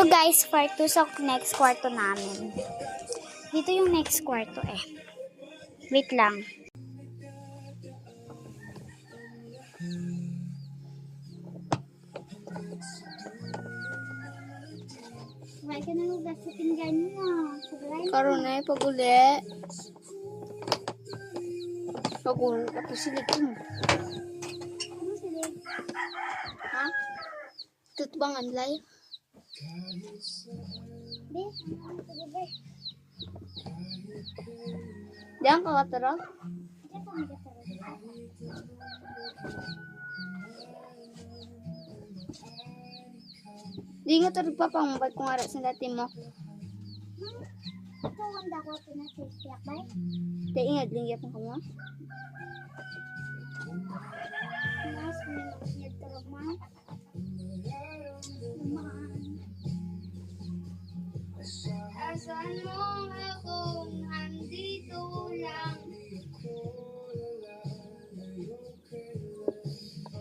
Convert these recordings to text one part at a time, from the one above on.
Ito guys, part 2 sa next kwarto namin. Dito yung next kwarto eh. Wait lang. Wala ka na lugas sa pinggan mo. Karon ay paguli. Paguli ako silig mo. Ano sila? Ha? Tutbang anlay. Be, sige be. Diyan ka katara? Diyan ka magkasarap. Di nga tarod pa pang mabag kung aras sa dati mo. Ito wanda ko pinasisiyak ba? Di ingad lingyap mo ka mo. Mas may nakasiyad tarap mo. Asan mo akong andito lang.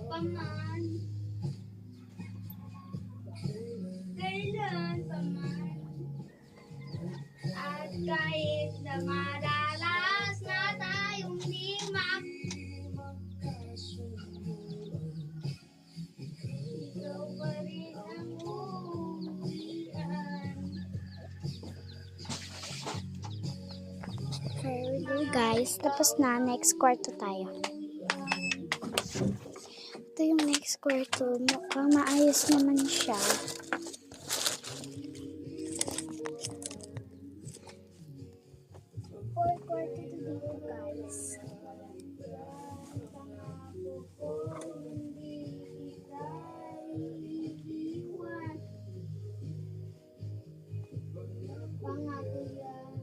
Paman. Kailan paman. At kahit na madalas na tayong di ikaw pa rin ang uuwian. Okay, we go guys. Tapos na, next kwarto tayo. Ito yung next kwarto. Mukhang maayos naman siya. Four kwarto to dito guys. Pangako yan.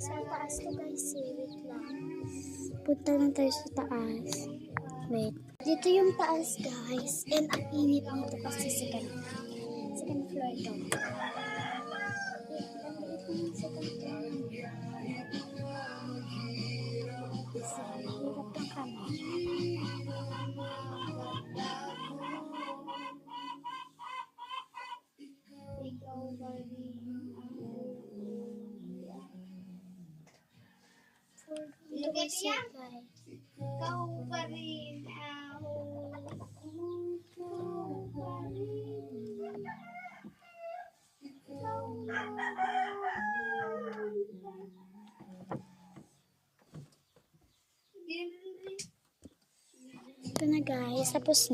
Sa taas to guys, wait lang. Punta na tayo sa taas. Wait. Dito yung taas guys. And ang init dito kasi second floor to. Second floor. Hirap ng camera. Ikaw pa rin ang uuwian. Guys, guys. Ikaw pa rin ang Ito na guys, tapos na.